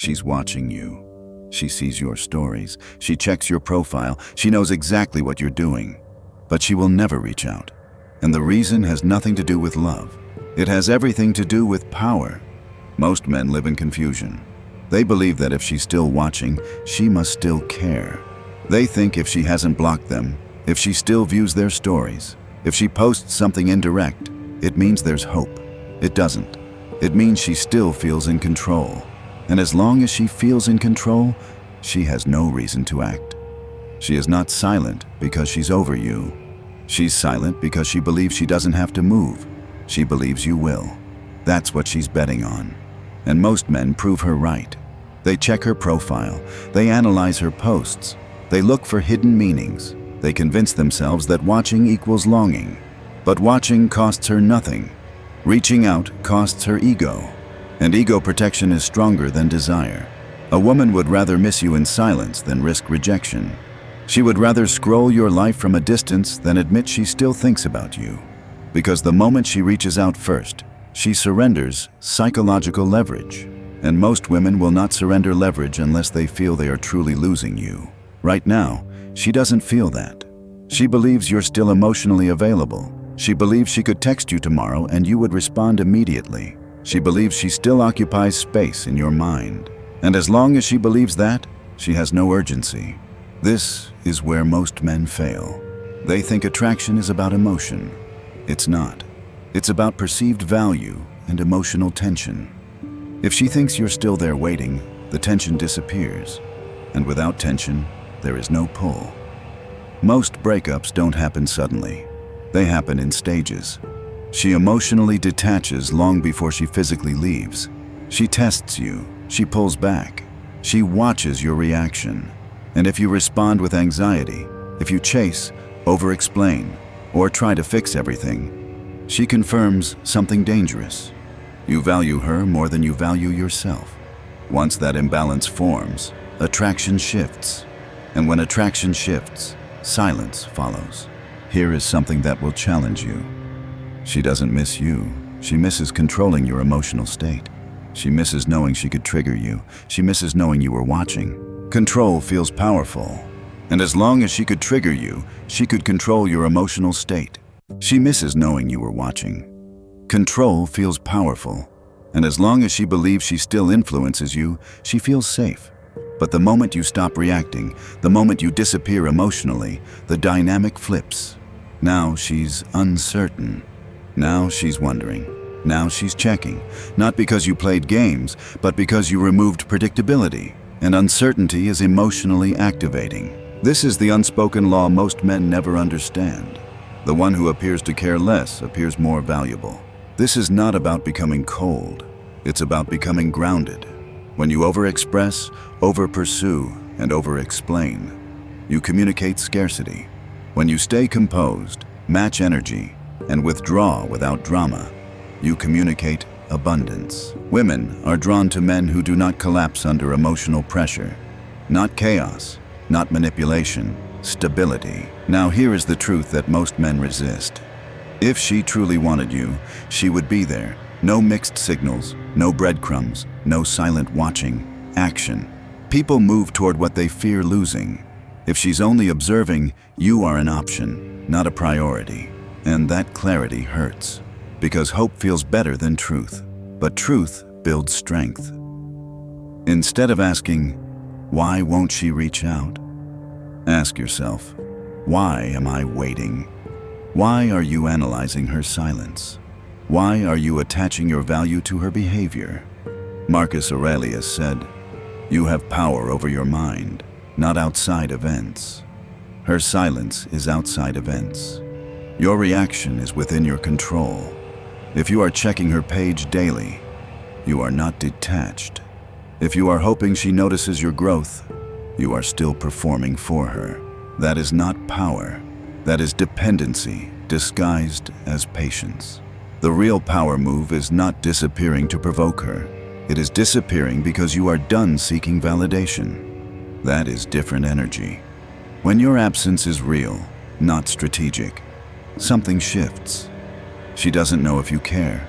She's watching you. She sees your stories. She checks your profile. She knows exactly what you're doing. But she will never reach out. And the reason has nothing to do with love. It has everything to do with power. Most men live in confusion. They believe that if she's still watching, she must still care. They think if she hasn't blocked them, if she still views their stories, if she posts something indirect, it means there's hope. It doesn't. It means she still feels in control. And as long as she feels in control, she has no reason to act. She is not silent because she's over you. She's silent because she believes she doesn't have to move. She believes you will. That's what she's betting on. And most men prove her right. They check her profile. They analyze her posts. They look for hidden meanings. They convince themselves that watching equals longing. But watching costs her nothing. Reaching out costs her ego. And ego protection is stronger than desire. A woman would rather miss you in silence than risk rejection. She would rather scroll your life from a distance than admit she still thinks about you. Because the moment she reaches out first, she surrenders psychological leverage. And most women will not surrender leverage unless they feel they are truly losing you. Right now, she doesn't feel that. She believes you're still emotionally available. She believes she could text you tomorrow and you would respond immediately. She believes she still occupies space in your mind. And as long as she believes that, she has no urgency. This is where most men fail. They think attraction is about emotion. It's not. It's about perceived value and emotional tension. If she thinks you're still there waiting, the tension disappears. And without tension, there is no pull. Most breakups don't happen suddenly. They happen in stages. She emotionally detaches long before she physically leaves. She tests you. She pulls back. She watches your reaction. And if you respond with anxiety, if you chase, over-explain, or try to fix everything, she confirms something dangerous. You value her more than you value yourself. Once that imbalance forms, attraction shifts. And when attraction shifts, silence follows. Here is something that will challenge you. She doesn't miss you. She misses controlling your emotional state. She misses knowing she could trigger you. She misses knowing you were watching. Control feels powerful. And as long as she could trigger you, she could control your emotional state. She misses knowing you were watching. Control feels powerful. And as long as she believes she still influences you, she feels safe. But the moment you stop reacting, the moment you disappear emotionally, the dynamic flips. Now she's uncertain. Now she's wondering. Now she's checking. Not because you played games, but because you removed predictability. And uncertainty is emotionally activating. This is the unspoken law most men never understand. The one who appears to care less appears more valuable. This is not about becoming cold. It's about becoming grounded. When you overexpress, over-pursue, and over-explain, you communicate scarcity. When you stay composed, match energy, and withdraw without drama, you communicate abundance. Women are drawn to men who do not collapse under emotional pressure. Not chaos, not manipulation, stability. Now here is the truth that most men resist. If she truly wanted you, she would be there. No mixed signals, no breadcrumbs, no silent watching, action. People move toward what they fear losing. If she's only observing, you are an option, not a priority. And that clarity hurts, because hope feels better than truth. But truth builds strength. Instead of asking, why won't she reach out? Ask yourself, why am I waiting? Why are you analyzing her silence? Why are you attaching your value to her behavior? Marcus Aurelius said, "You have power over your mind, not outside events." Her silence is outside events. Your reaction is within your control. If you are checking her page daily, you are not detached. If you are hoping she notices your growth, you are still performing for her. That is not power. That is dependency disguised as patience. The real power move is not disappearing to provoke her. It is disappearing because you are done seeking validation. That is different energy. When your absence is real, not strategic, something shifts. She doesn't know if you care.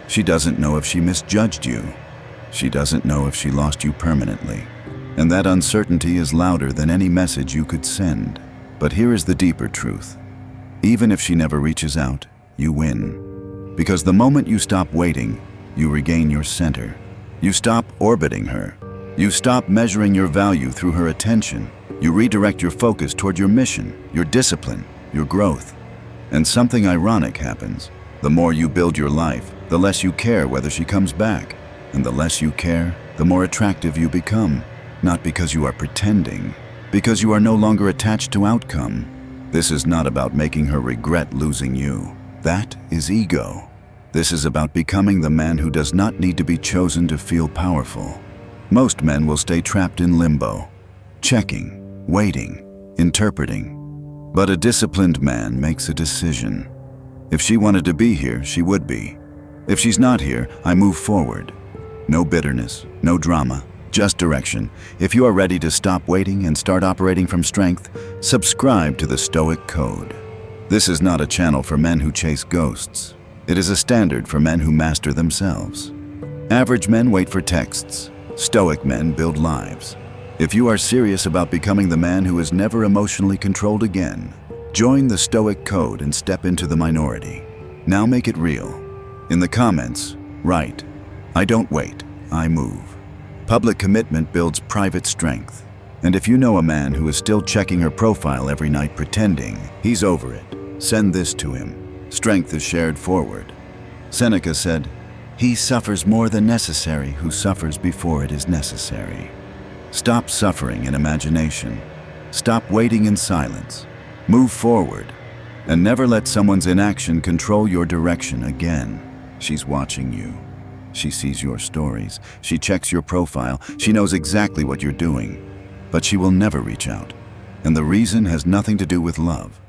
She doesn't know if she misjudged you. She doesn't know if she lost you permanently. And that uncertainty is louder than any message you could send. But here is the deeper truth. Even if she never reaches out, you win. Because the moment you stop waiting, you regain your center. You stop orbiting her. You stop measuring your value through her attention. You redirect your focus toward your mission, your discipline, your growth. And something ironic happens. The more you build your life, the less you care whether she comes back. And the less you care, the more attractive you become. Not because you are pretending, because you are no longer attached to outcome. This is not about making her regret losing you. That is ego. This is about becoming the man who does not need to be chosen to feel powerful. Most men will stay trapped in limbo, checking, waiting, interpreting. But a disciplined man makes a decision. If she wanted to be here, she would be. If she's not here, I move forward. No bitterness, no drama, just direction. If you are ready to stop waiting and start operating from strength, subscribe to the Stoic Code. This is not a channel for men who chase ghosts. It is a standard for men who master themselves. Average men wait for texts. Stoic men build lives. If you are serious about becoming the man who is never emotionally controlled again, join the Stoic Code and step into the minority. Now make it real. In the comments, write, "I don't wait, I move." Public commitment builds private strength. And if you know a man who is still checking her profile every night pretending, he's over it. Send this to him. Strength is shared forward. Seneca said, "He suffers more than necessary who suffers before it is necessary." Stop suffering in imagination. Stop waiting in silence. Move forward. And never let someone's inaction control your direction again. She's watching you. She sees your stories. She checks your profile. She knows exactly what you're doing. But she will never reach out. And the reason has nothing to do with love.